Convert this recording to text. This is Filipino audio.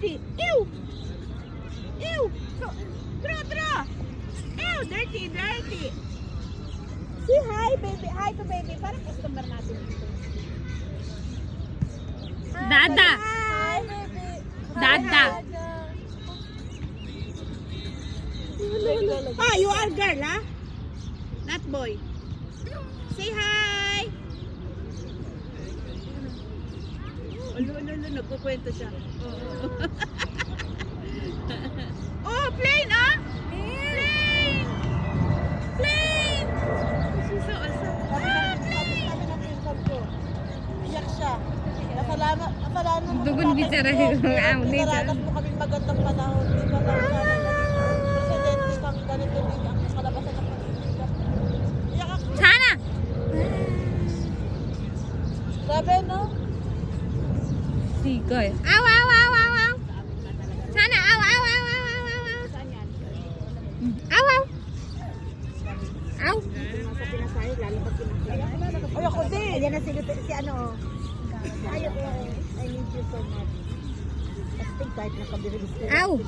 Ew! Ew! Draw! Ew! Dirty! Say hi, baby. Hi to baby. Parang customer natin dito. Dada. Hi, baby. Dada. Oh, you are girl, ha? Not boy. Say hi! Nagkukwento siya. Oh, plane, ah! Plane! She's so awesome. Iyak siya. Nakala nung Dugon bicara yung amo nito. Naranas mo kaming magandang panahon. Di ba lang sana presidente kang ganito din ang kalabasan ng pagsisikap. Iyak ako. Sana. Grabe, no? Sikoy. Aw. Sana, aw. Aw. Aw. Sa pinasahe, lalo pag pinasahe. Ay, ako din. Ayan na si ano. Ayaw ko. I need you so much. Astig kahit nakabiribis ko. Aw.